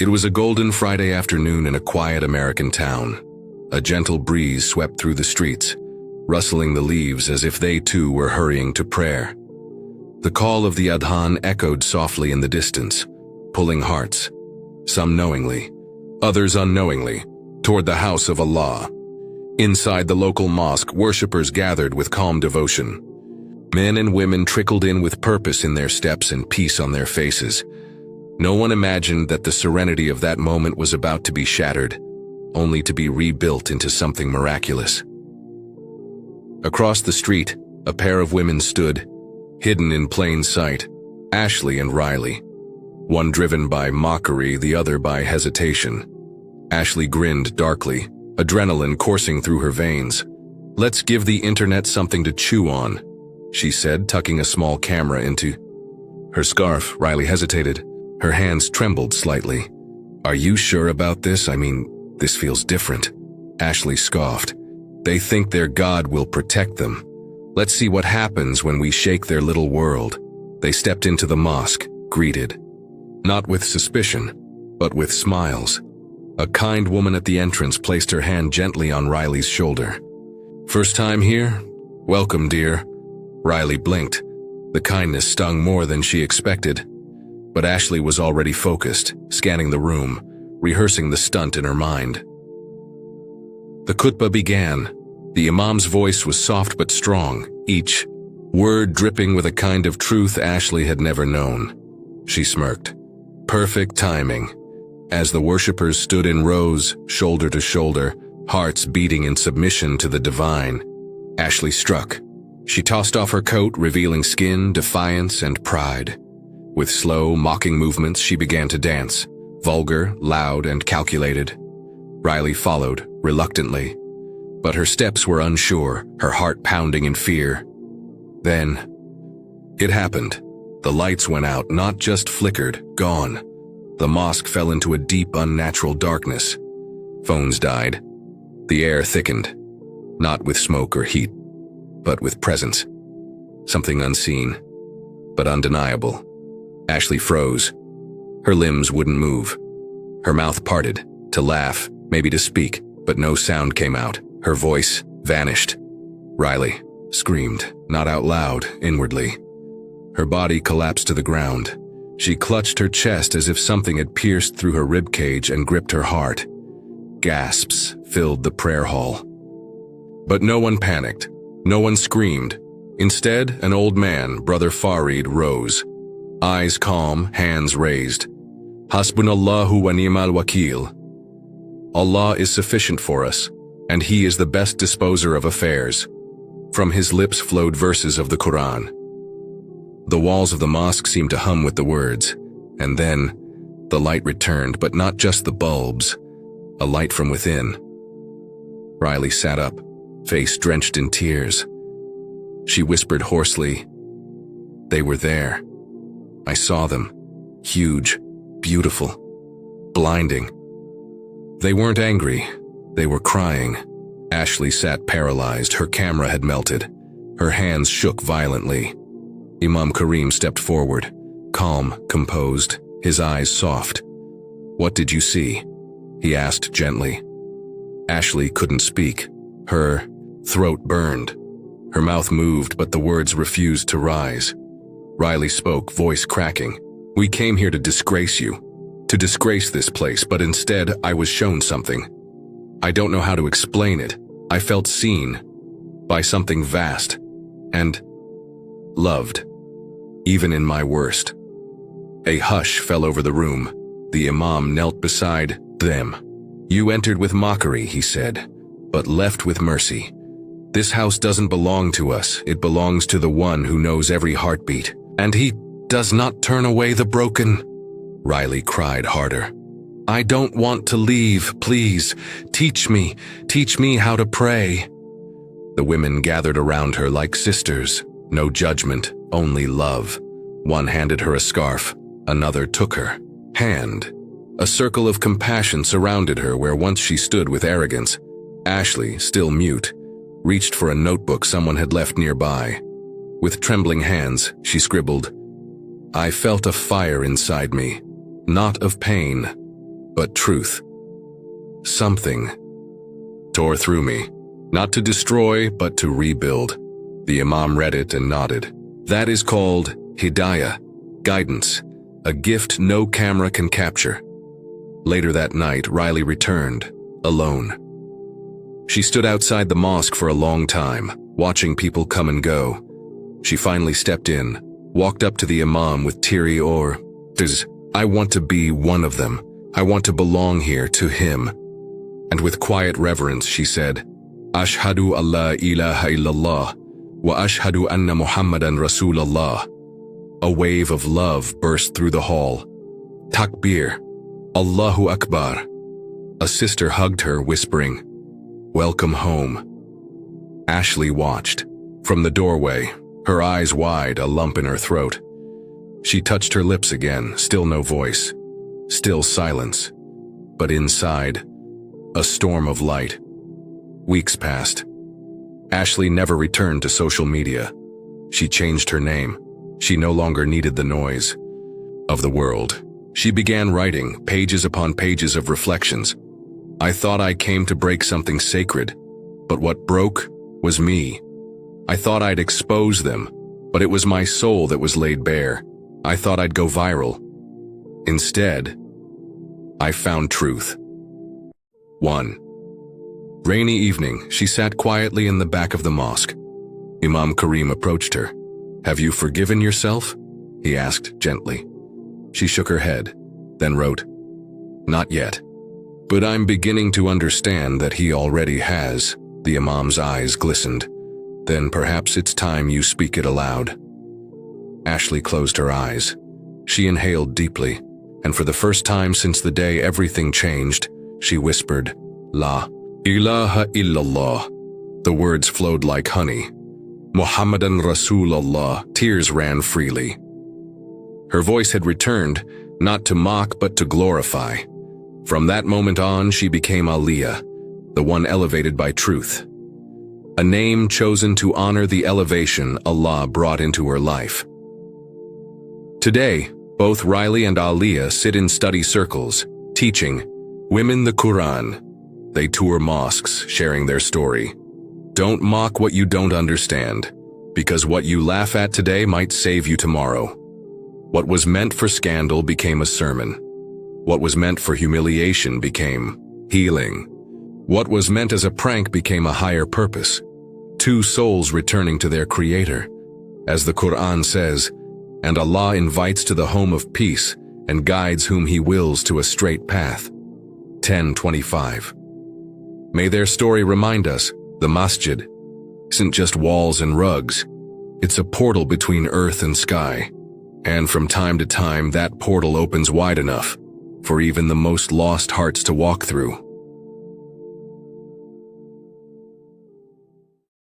It was a golden Friday afternoon in a quiet American town. A gentle breeze swept through the streets, rustling the leaves as if they too were hurrying to prayer. The call of the adhan echoed softly in the distance, pulling hearts, some knowingly, others unknowingly, toward the house of Allah. Inside the local mosque, worshippers gathered with calm devotion. Men and women trickled in with purpose in their steps and peace on their faces. No one imagined that the serenity of that moment was about to be shattered, only to be rebuilt into something miraculous. Across the street, a pair of women stood, hidden in plain sight, Ashley and Riley. One driven by mockery, the other by hesitation. Ashley grinned darkly, adrenaline coursing through her veins. "Let's give the internet something to chew on," she said, tucking a small camera into her scarf. Riley hesitated. Her hands trembled slightly. "Are you sure about this? I mean, this feels different." Ashley scoffed. "They think their God will protect them. Let's see what happens when we shake their little world." They stepped into the mosque, greeted. Not with suspicion, but with smiles. A kind woman at the entrance placed her hand gently on Riley's shoulder. "First time here? Welcome, dear." Riley blinked. The kindness stung more than she expected. But Ashley was already focused, scanning the room, rehearsing the stunt in her mind. The khutbah began. The imam's voice was soft but strong, each word dripping with a kind of truth Ashley had never known. She smirked. Perfect timing. As the worshippers stood in rows, shoulder to shoulder, hearts beating in submission to the divine, Ashley struck. She tossed off her coat, revealing skin, defiance, and pride. With slow, mocking movements, she began to dance, vulgar, loud, and calculated. Riley followed, reluctantly. But her steps were unsure, her heart pounding in fear. Then, it happened. The lights went out, not just flickered, gone. The mosque fell into a deep, unnatural darkness. Phones died. The air thickened, not with smoke or heat, but with presence. Something unseen, but undeniable. Ashley froze. Her limbs wouldn't move. Her mouth parted, to laugh, maybe to speak, but no sound came out. Her voice vanished. Riley screamed, not out loud, inwardly. Her body collapsed to the ground. She clutched her chest as if something had pierced through her ribcage and gripped her heart. Gasps filled the prayer hall. But no one panicked. No one screamed. Instead, an old man, Brother Farid, rose. Eyes calm, hands raised. Hasbunallahu wa ni'mal wakil. Allah is sufficient for us, and He is the best disposer of affairs. From his lips flowed verses of the Quran. The walls of the mosque seemed to hum with the words, and then the light returned, but not just the bulbs, a light from within. Riley sat up, face drenched in tears. She whispered hoarsely, "They were there. I saw them. Huge, beautiful, blinding." They weren't angry. They were crying. Ashley sat paralyzed. Her camera had melted. Her hands shook violently. Imam Karim stepped forward, calm, composed, his eyes soft. "What did you see?" he asked gently. Ashley couldn't speak. Her throat burned. Her mouth moved, but the words refused to rise. Riley spoke, voice cracking. "We came here to disgrace you, to disgrace this place, but instead I was shown something. I don't know how to explain it. I felt seen by something vast and loved, even in my worst." A hush fell over the room. The imam knelt beside them. "You entered with mockery," he said, "but left with mercy. This house doesn't belong to us. It belongs to the one who knows every heartbeat. And He does not turn away the broken." Riley cried harder. "I don't want to leave. Please, teach me how to pray." The women gathered around her like sisters. No judgment, only love. One handed her a scarf. Another took her hand. A circle of compassion surrounded her where once she stood with arrogance. Ashley, still mute, reached for a notebook someone had left nearby. With trembling hands, she scribbled, "I felt a fire inside me, not of pain, but truth. Something tore through me, not to destroy, but to rebuild. The Imam read it and nodded. That is called hidayah, guidance, a gift no camera can capture. Later that night, Riley returned, alone. She stood outside the mosque for a long time, watching people come and go. She finally stepped in, walked up to the Imam with teary eyes. I want to be one of them. I want to belong here to him. And with quiet reverence, she said, Ashhadu an la ilaha illallah, wa ashhadu anna Muhammadan Rasulallah. A wave of love burst through the hall. Takbir, Allahu Akbar. A sister hugged her, whispering, Welcome home. Ashley watched. From the doorway, her eyes wide, a lump in her throat. She touched her lips again, still no voice, still silence. But inside, a storm of light. Weeks passed. Ashley never returned to social media. She changed her name. She no longer needed the noise of the world. She began writing pages upon pages of reflections. I thought I came to break something sacred, but what broke was me. I thought I'd expose them, but it was my soul that was laid bare. I thought I'd go viral. Instead, I found truth. 1. Rainy evening, she sat quietly in the back of the mosque. Imam Karim approached her. Have you forgiven yourself? He asked gently. She shook her head, then wrote, Not yet. But I'm beginning to understand that he already has. The Imam's eyes glistened. Then perhaps it's time you speak it aloud. Ashley closed her eyes. She inhaled deeply, and for the first time since the day everything changed, she whispered, La ilaha illallah. The words flowed like honey. Muhammadan Rasulallah. Tears ran freely. Her voice had returned, not to mock but to glorify. From that moment on, she became Aliyah, the one elevated by truth. A name chosen to honor the elevation Allah brought into her life. Today, both Riley and Aliyah sit in study circles, teaching women the Quran. They tour mosques, sharing their story. Don't mock what you don't understand, because what you laugh at today might save you tomorrow. What was meant for scandal became a sermon. What was meant for humiliation became healing. What was meant as a prank became a higher purpose. Two souls returning to their Creator. As the Quran says, and Allah invites to the home of peace and guides whom He wills to a straight path. 10:25. May their story remind us, the masjid isn't just walls and rugs. It's a portal between earth and sky. And from time to time, that portal opens wide enough for even the most lost hearts to walk through.